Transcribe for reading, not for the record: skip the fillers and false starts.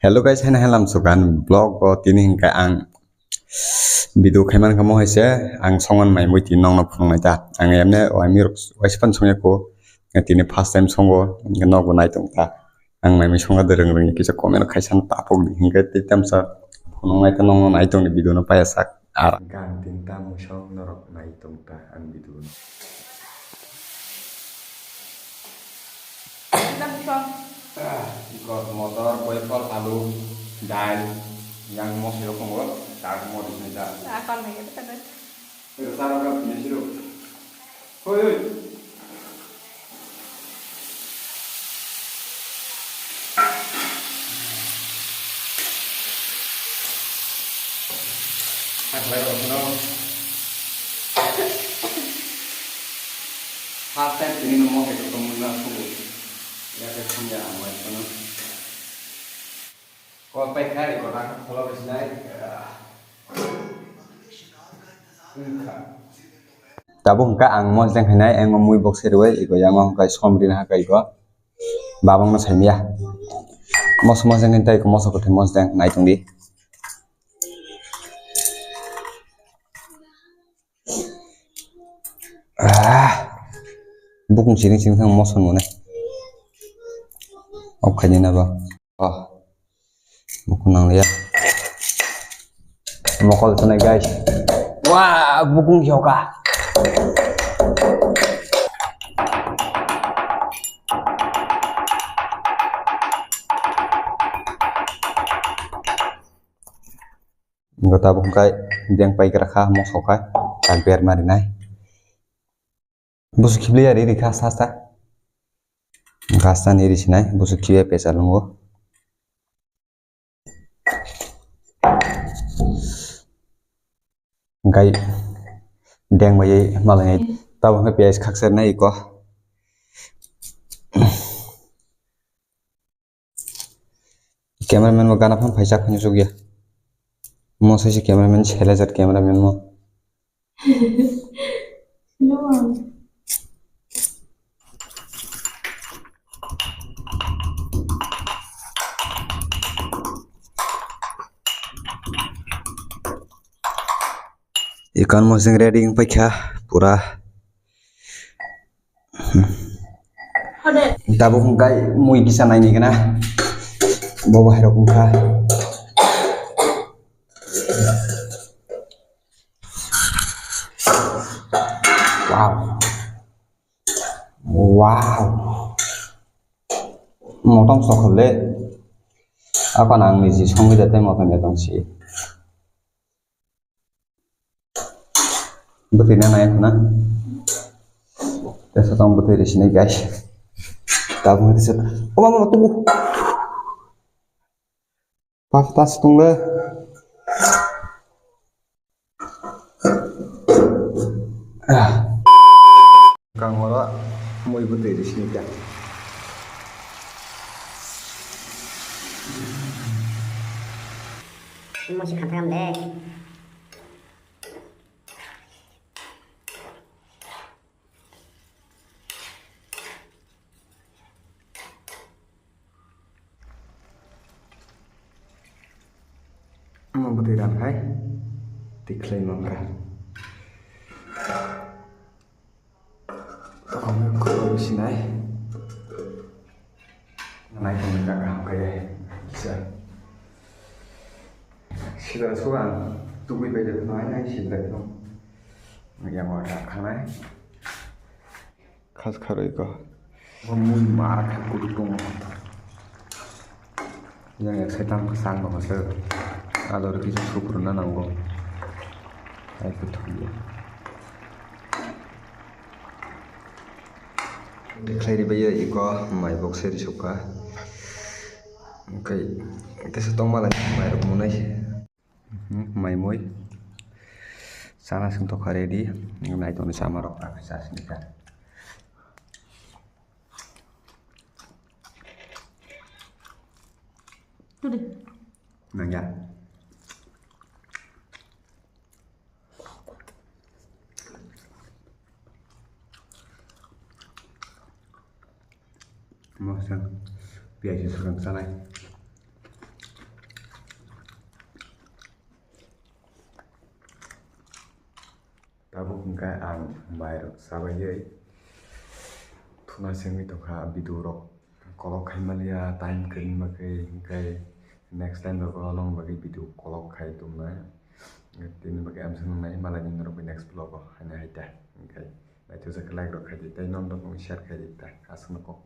Hello guys, hena helam sukan blog o tini hingkai ang video khaiman kamo haise ang songan mai moi tin nong na phungnai ta ang emne o ami waispan songe ko tini first time songo no go nai tong ta ang mai mi songa dereng reng kisa comment khaisan ta pok hingkai te tamsa phungnai ta nong nai tong ni video no pa sak ar gang tin ta mo song norok nai tong ta ang video no ikut motor, boypol, palu, dan yang mau sirup penggol, tak mau di sini tak. Akan lagi itu kan? Itu sarung kan punya sirup. Hoi hoi. Aku lagi orang Hasan ini nomor itu kemudian aku ya kerja amat kan. Kalau pakai kalau nak kalau bersenai, tabung ka ang mon jang hanai ang mui box serwe iko yang ang kai somrin ha kai ko babang no saimia mos jang hentai ko mos ko the mos jang nai tung di bukung siring siring thang mos mo ne ok khani na ba bukung nang ya mokol tanai guys wah bukung hioka Gota bungkai diang pai kerakha mo sokai tamper marinai busuk kibli ari di khasta ni sinai busuk kiye pesa lungo gai diang mai malangai tabung ka pias khakser nai ko cameraman mo gana pham phaisa khani sugia mo sai cameraman chhelajat cameraman mo ikan mo sing ready ng paikha pura tabo kung kai mui kisa nai ni kana bawa hero kung ka wow motong sokhole apa nang ni ji songi date motong ya tong si betul na naik na desa tong betul di sini guys tabung itu set oh mama tunggu pas tas tunggu kang ora mau ibu di sini kan masih kantang deh mau betul dan hai diklaim merah Ông có xin này này không được cả cái này xin lỗi số bạn tôi bây giờ nói này xin lỗi không người em hỏi kháng này khát khát rồi có mùi mà khát của đúng không yang saya tangkap sang bahasa ada orang kisah super nana nanggo itu tuh Declare bây giờ chỉ có máy box xe đi sụp cả cái số tông mà là máy được muốn này máy mới sana sung to ready hôm nay tôi sama rok tak bisa sedikit nang ya mau sang biasa sekarang sana tabuk hingkai ang mairok sabayai thuna sengwi tongkha video rok kolok khaimalia time kring bagai hingkai next time rok long bagai video kolok khai tongmai tini bagai am sangnai malani norok next vlog o haina haita hingkai naithosa like rok khai di tei non rok share khai di ta asung ko.